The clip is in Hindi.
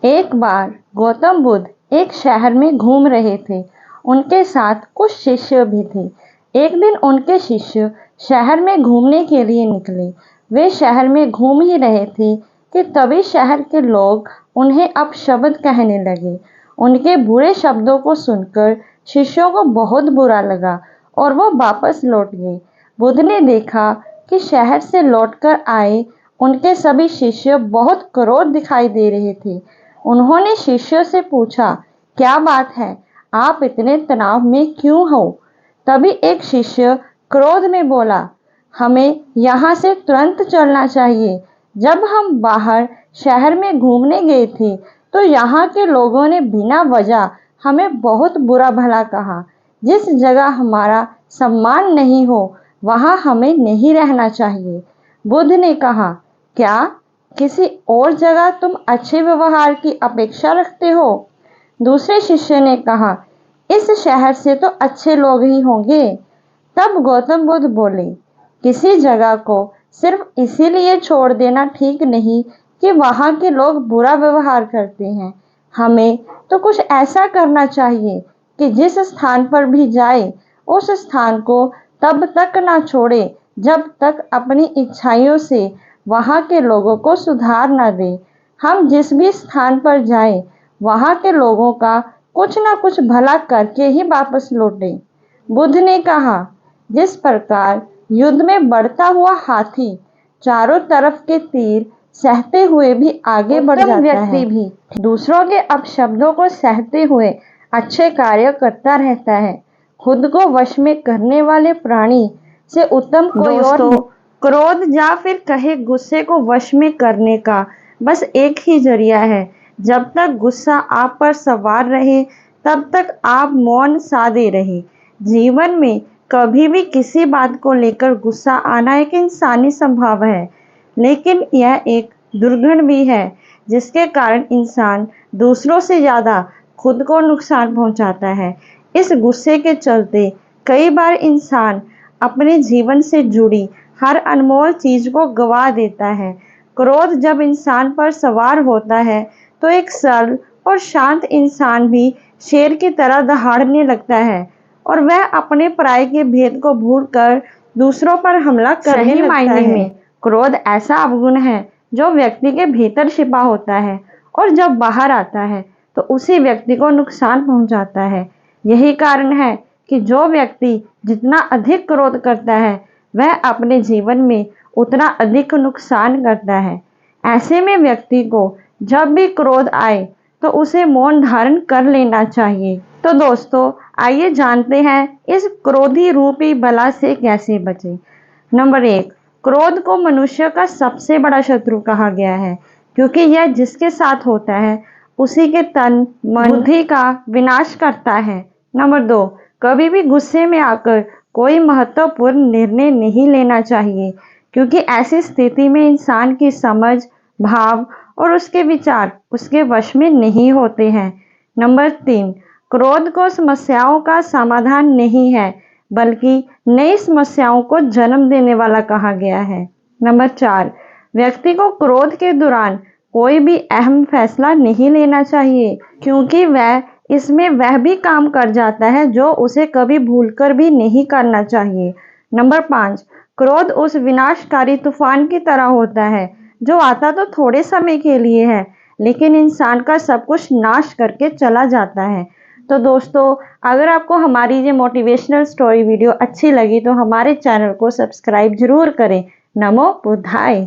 एक बार गौतम बुद्ध एक शहर में घूम रहे थे। उनके साथ कुछ शिष्य भी थे। एक दिन उनके शिष्य शहर में घूमने के लिए निकले। वे शहर में घूम ही रहे थे कि तभी शहर के लोग उन्हें अपशब्द कहने लगे। उनके बुरे शब्दों को सुनकर शिष्यों को बहुत बुरा लगा और वो वापस लौट गए। बुद्ध ने देखा कि शहर से लौटकर आए उनके सभी शिष्य बहुत क्रोध दिखाई दे रहे थे। उन्होंने शिष्यों से पूछा, क्या बात है, आप इतने तनाव में क्यों हो? तभी एक शिष्य क्रोध में बोला, हमें यहाँ से तुरंत चलना चाहिए। जब हम बाहर शहर में घूमने गए थे तो यहाँ के लोगों ने बिना वजह हमें बहुत बुरा भला कहा। जिस जगह हमारा सम्मान नहीं हो वहाँ हमें नहीं रहना चाहिए। बुद्ध ने कहा, क्या किसी और जगह तुम अच्छे व्यवहार की अपेक्षा रखते हो? दूसरे शिष्य ने कहा, इस शहर से तो अच्छे लोग ही होंगे। तब गौतम बुद्ध बोले, किसी जगह को सिर्फ इसीलिए छोड़ देना ठीक नहीं कि वहाँ के लोग बुरा व्यवहार करते हैं। हमें तो कुछ ऐसा करना चाहिए कि जिस स्थान पर भी जाए उस स्थान को तब तक ना छोड़े जब तक अपनी इच्छाइयों से वहाँ के लोगों को सुधार ना दे। हम जिस भी स्थान पर जाएं वहाँ के लोगों का कुछ ना कुछ भला करके ही वापस लौटें। बुद्ध ने कहा, जिस प्रकार युद्ध में बढ़ता हुआ हाथी चारों तरफ के तीर सहते हुए भी आगे बढ़ जाता है, व्यक्ति भी दूसरों के अपशब्दों को सहते हुए अच्छे कार्य करता रहता है। खुद को वश में करने वाले प्राणी से उत्तम कोई और क्रोध या फिर कहे गुस्से को वश में करने का बस एक ही जरिया है। जब तक गुस्सा आप पर सवार रहे तब तक आप मौन साधे रहे। जीवन में कभी भी किसी बात को लेकर गुस्सा आना एक इंसानी स्वभाव है, लेकिन यह एक दुर्गुण भी है जिसके कारण इंसान दूसरों से ज़्यादा खुद को नुकसान पहुंचाता है। इस गुस्से के चलते कई बार इंसान अपने जीवन से जुड़ी हर अनमोल चीज को गवा देता है। क्रोध जब इंसान पर सवार होता है तो एक सरल और शांत इंसान भी शेर की तरह दहाड़ने लगता है और वह अपने पराये के भेद को भूलकर दूसरों पर हमला करने लगता है। क्रोध ऐसा अवगुण है जो व्यक्ति के भीतर छिपा होता है और जब बाहर आता है तो उसी व्यक्ति को नुकसान पहुंचाता है। यही कारण है कि जो व्यक्ति जितना अधिक क्रोध करता है वह अपने जीवन में उतना अधिक नुकसान करता है। ऐसे में व्यक्ति को जब भी क्रोध आए तो उसे मौन धारण कर लेना चाहिए। तो दोस्तों, आइए जानते हैं इस क्रोधी रूपी बला से कैसे बचें। नंबर 1, क्रोध को मनुष्य का सबसे बड़ा शत्रु कहा गया है क्योंकि यह जिसके साथ होता है उसी के तन मन बुद्धि का विनाश करता है। नंबर 2, कभी भी गुस्से में आकर कोई महत्वपूर्ण निर्णय नहीं लेना चाहिए क्योंकि ऐसी स्थिति में इंसान की समझ, भाव और उसके विचार उसके वश में नहीं होते हैं। नंबर 3, क्रोध को समस्याओं का समाधान नहीं है बल्कि नई समस्याओं को जन्म देने वाला कहा गया है। नंबर 4, व्यक्ति को क्रोध के दौरान कोई भी अहम फैसला नहीं लेना चाहिए क्योंकि इसमें वह भी काम कर जाता है जो उसे कभी भूलकर भी नहीं करना चाहिए। नंबर 5, क्रोध उस विनाशकारी तूफान की तरह होता है जो आता तो थोड़े समय के लिए है लेकिन इंसान का सब कुछ नाश करके चला जाता है। तो दोस्तों, अगर आपको हमारी ये मोटिवेशनल स्टोरी वीडियो अच्छी लगी तो हमारे चैनल को सब्सक्राइब जरूर करें। नमो बुद्धाय।